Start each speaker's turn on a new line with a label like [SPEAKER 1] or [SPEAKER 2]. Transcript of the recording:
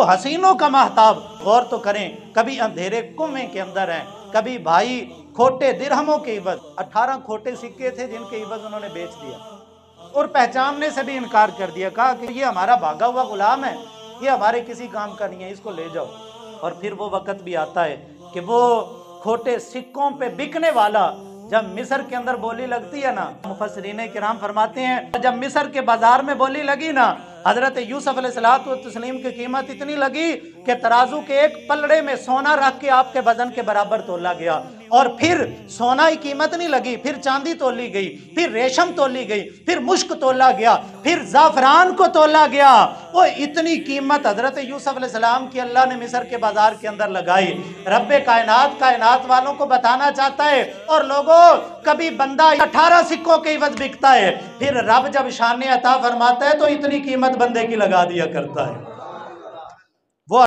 [SPEAKER 1] तो हसीनों का महताब। गौर तो करें, कभी अंधेरे कुएं के अंदर हैं, कभी भाई खोटे दिरहमों के इवज 18 खोटे सिक्के थे जिनके इवज उन्होंने बेच दिया और पहचानने से भी इनकार कर दिया। कहा कि ये हमारा भागा हुआ गुलाम है, ये हमारे किसी काम का नहीं है, इसको ले जाओ। और फिर वो वक्त भी आता है कि वो खोटे सिक्कों पे बिकने वाला जब मिस्र के अंदर बोली लगती है ना, मुफस्सिरीन किराम फरमाते हैं जब मिस्र के बाजार में बोली लगी ना, हजरत यूसुफ अलैहिस्सलातु तस्लीम की कीमत इतनी लगी कि तराजू के एक पलड़े में सोना रख के आपके वजन के बराबर तोला गया। और फिर सोना की कीमत नहीं लगी, फिर चांदी तोली गई, फिर रेशम तोली गई, फिर मुश्क तोला गया, फिर जाफरान को तोला गया। वो इतनी कीमत हजरत यूसुफ अलैहिस्सलाम की अल्लाह ने मिस्र के बाजार के अंदर लगाई। रब्बे कायनात कायनात वालों को बताना चाहता है, और लोगों कभी बंदा 18 सिक्कों के इवज बिकता है, फिर रब जब शान अता फरमाता है तो इतनी कीमत बंदे की लगा दिया करता है। वो